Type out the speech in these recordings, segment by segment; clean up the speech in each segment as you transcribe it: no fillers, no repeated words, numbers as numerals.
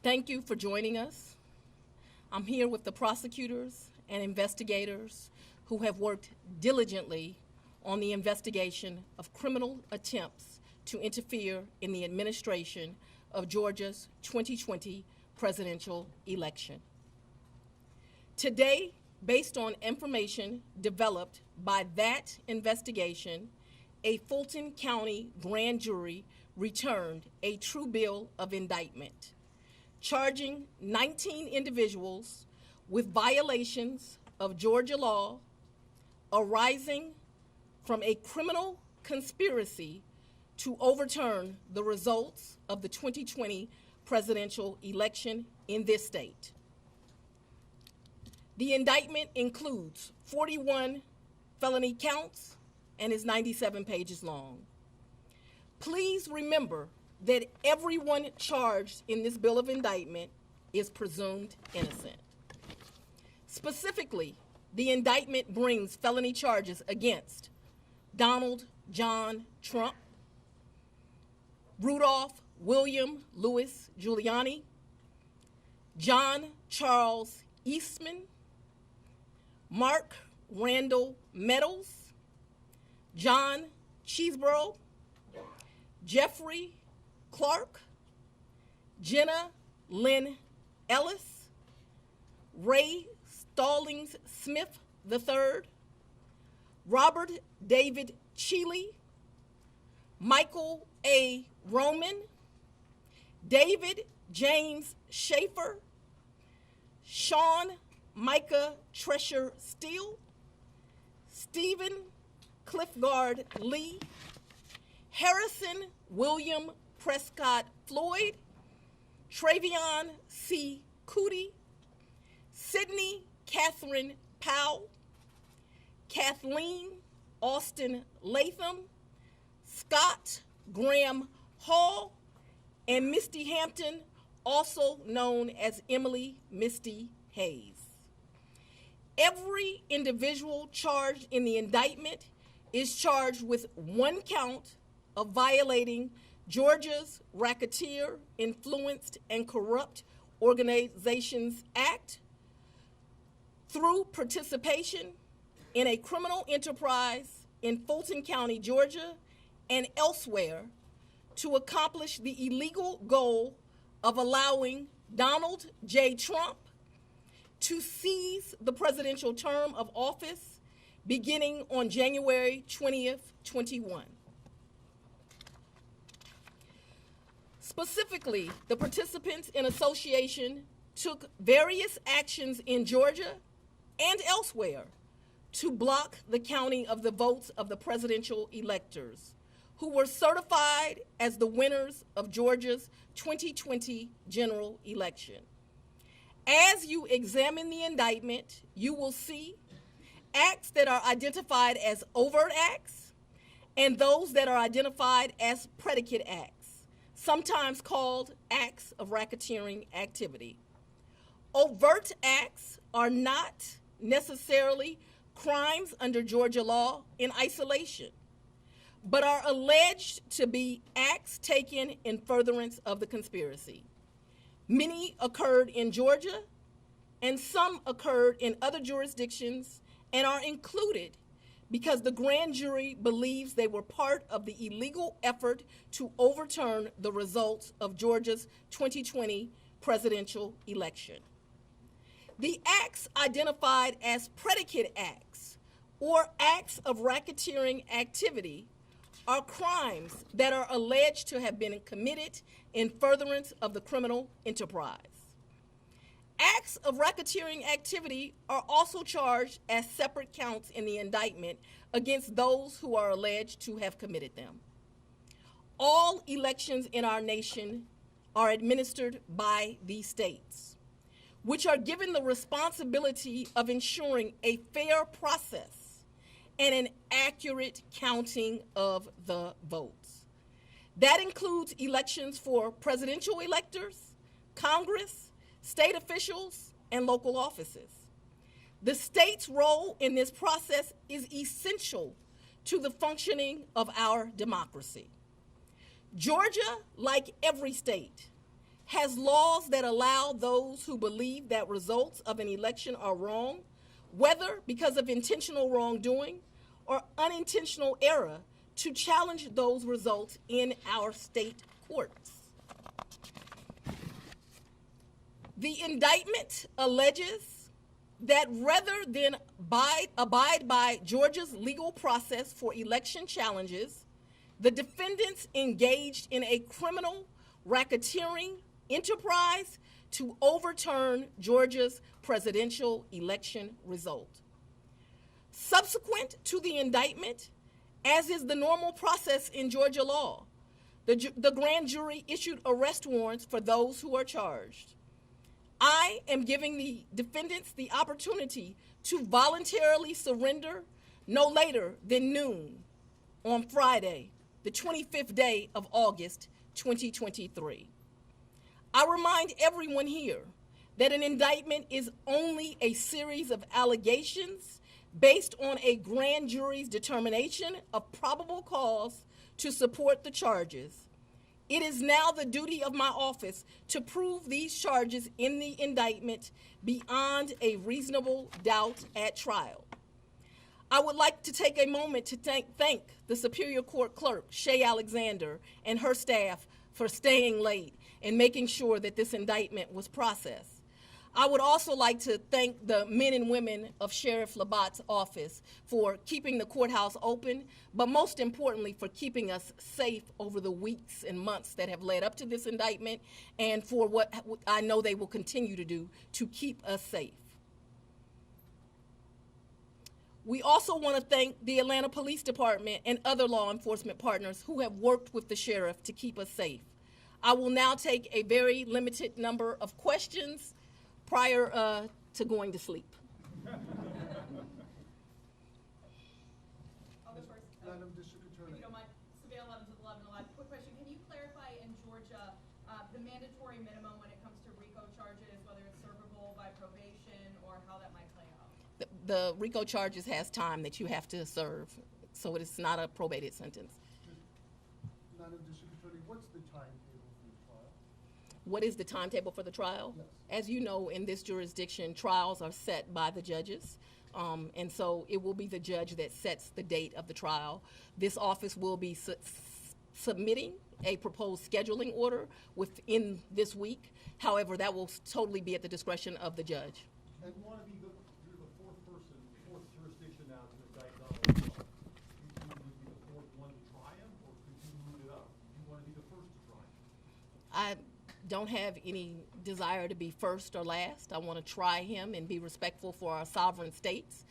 Thank you for joining us. I'm here with the prosecutors and investigators who have worked diligently on the investigation of criminal attempts to interfere in the administration of Georgia's 2020 presidential election. Today, based on information developed by that investigation, a Fulton County grand jury returned a true bill of indictment, charging 19 individuals with violations of Georgia law arising from a criminal conspiracy to overturn the results of the 2020 presidential election in this state. The indictment includes 41 felony counts and is 97 pages long. Please remember that everyone charged in this bill of indictment is presumed innocent. Specifically, the indictment brings felony charges against Donald John Trump, Rudolph William Louis Giuliani, John Charles Eastman, Mark Randall Meadows, John Cheeseborough, Jeffrey Clark, Jenna Lynn Ellis, Ray Stallings Smith III, Robert David Cheeley, Michael A. Roman, David James Schaefer, Sean Micah Tresher Steele, Stephen Cliffgard Lee, Harrison William Prescott Floyd, Travion C. Cootie, Sydney Catherine Powell, Kathleen Austin Latham, Scott Graham Hall, and Misty Hampton, also known as Emily Misty Hayes. Every individual charged in the indictment is charged with one count of violating Georgia's Racketeer, Influenced, and Corrupt Organizations Act through participation in a criminal enterprise in Fulton County, Georgia, and elsewhere to accomplish the illegal goal of allowing Donald J. Trump to seize the presidential term of office beginning on January 20th, 21. Specifically, the participants in association took various actions in Georgia and elsewhere to block the counting of the votes of the presidential electors who were certified as the winners of Georgia's 2020 general election. As you examine the indictment, you will see acts that are identified as overt acts and those that are identified as predicate acts, sometimes called acts of racketeering activity. Overt acts are not necessarily crimes under Georgia law in isolation, but are alleged to be acts taken in furtherance of the conspiracy. Many occurred in Georgia, and some occurred in other jurisdictions and are included because the grand jury believes they were part of the illegal effort to overturn the results of Georgia's 2020 presidential election. The acts identified as predicate acts or acts of racketeering activity are crimes that are alleged to have been committed in furtherance of the criminal enterprise. Acts of racketeering activity are also charged as separate counts in the indictment against those who are alleged to have committed them. All elections in our nation are administered by these states, which are given the responsibility of ensuring a fair process and an accurate counting of the votes. That includes elections for presidential electors, Congress, state officials, and local offices. The state's role in this process is essential to the functioning of our democracy. Georgia, like every state, has laws that allow those who believe that results of an election are wrong, whether because of intentional wrongdoing or unintentional error, to challenge those results in our state courts. The indictment alleges that rather than abide by Georgia's legal process for election challenges, the defendants engaged in a criminal racketeering enterprise to overturn Georgia's presidential election result. Subsequent to the indictment, as is the normal process in Georgia law, the grand jury issued arrest warrants for those who are charged. I am giving the defendants the opportunity to voluntarily surrender no later than noon on Friday, the 25th day of August, 2023. I remind everyone here that an indictment is only a series of allegations based on a grand jury's determination of probable cause to support the charges. It is now the duty of my office to prove these charges in the indictment beyond a reasonable doubt at trial. I would like to take a moment to thank the Superior Court Clerk, Shay Alexander, and her staff for staying late and making sure that this indictment was processed. I would also like to thank the men and women of Sheriff Labatt's office for keeping the courthouse open, but most importantly for keeping us safe over the weeks and months that have led up to this indictment, and for what I know they will continue to do to keep us safe. We also want to thank the Atlanta Police Department and other law enforcement partners who have worked with the sheriff to keep us safe. I will now take a very limited number of questions prior to going to sleep. I'll go first. Madam District Attorney. If you don't mind, Surveyor 11 to 11 alive. Quick question, can you clarify in Georgia the mandatory minimum when it comes to RICO charges, whether it's servable by probation or how that might play out? The RICO charges has time that you have to serve, so it's not a probated sentence. Madam District Attorney, what's the timetable for the trial? What is the timetable for the trial? Yes. As you know, in this jurisdiction, trials are set by the judges. And so it will be the judge that sets the date of the trial. This office will be submitting a proposed scheduling order within this week. However, that will totally be at the discretion of the judge. And you want to be you're the fourth person, fourth jurisdiction now to indict Donald Trump. You would be the fourth one to try him, or could you move it up? You want to be the first to try him? I don't have any desire to be first or last. I want to try him and be respectful for our sovereign states.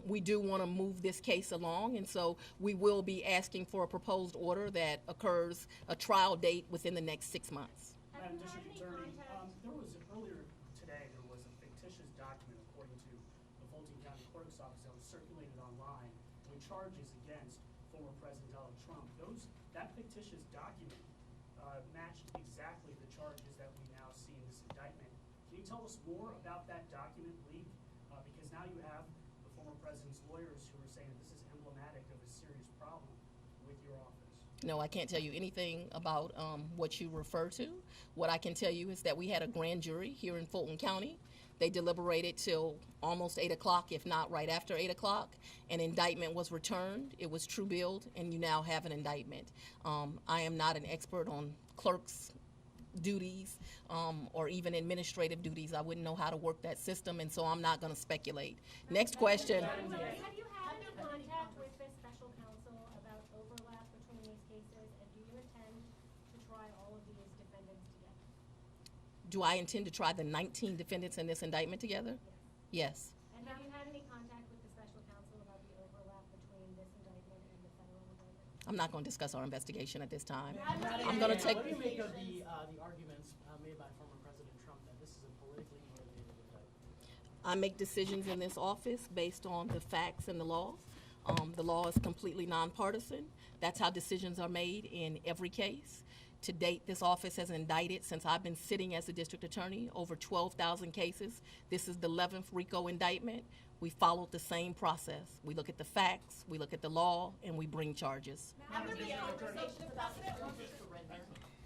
We do want to move this case along, and so we will be asking for a proposed order that occurs a trial date within the next 6 months. Madam District Attorney, earlier today, there was a fictitious document, according to the Fulton County Clerk's Office, that was circulated online with charges against former President Donald Trump. That fictitious document matched exactly the charges that we now see in this indictment. Can you tell us more about that document leak? Because now you have the former president's lawyers who are saying that this is emblematic of a serious problem with your office. No, I can't tell you anything about what you refer to. What I can tell you is that we had a grand jury here in Fulton County. They deliberated till almost 8 o'clock, if not right after 8 o'clock. An indictment was returned. It was true billed, and you now have an indictment. I am not an expert on clerks' duties or even administrative duties. I wouldn't know how to work that system, and so I'm not going to speculate. Next question. Have you had any contact with this special counsel about overlap between these cases, and do you intend to try all of these defendants together? Do I intend to try the 19 defendants in this indictment together? Yes. And have you had any contact with the special counsel about the overlap between this indictment and the federal indictment? I'm not going to discuss our investigation at this time. I'm going to take. What do you make of the arguments made by former President Trump that this is a politically motivated indictment? I make decisions in this office based on the facts and the law. The law is completely nonpartisan. That's how decisions are made in every case. To date, this office has indicted, since I've been sitting as a district attorney, over 12,000 cases. This is the 11th RICO indictment. We followed the same process. We look at the facts, we look at the law, and we bring charges. After the conversation, the president wants to surrender.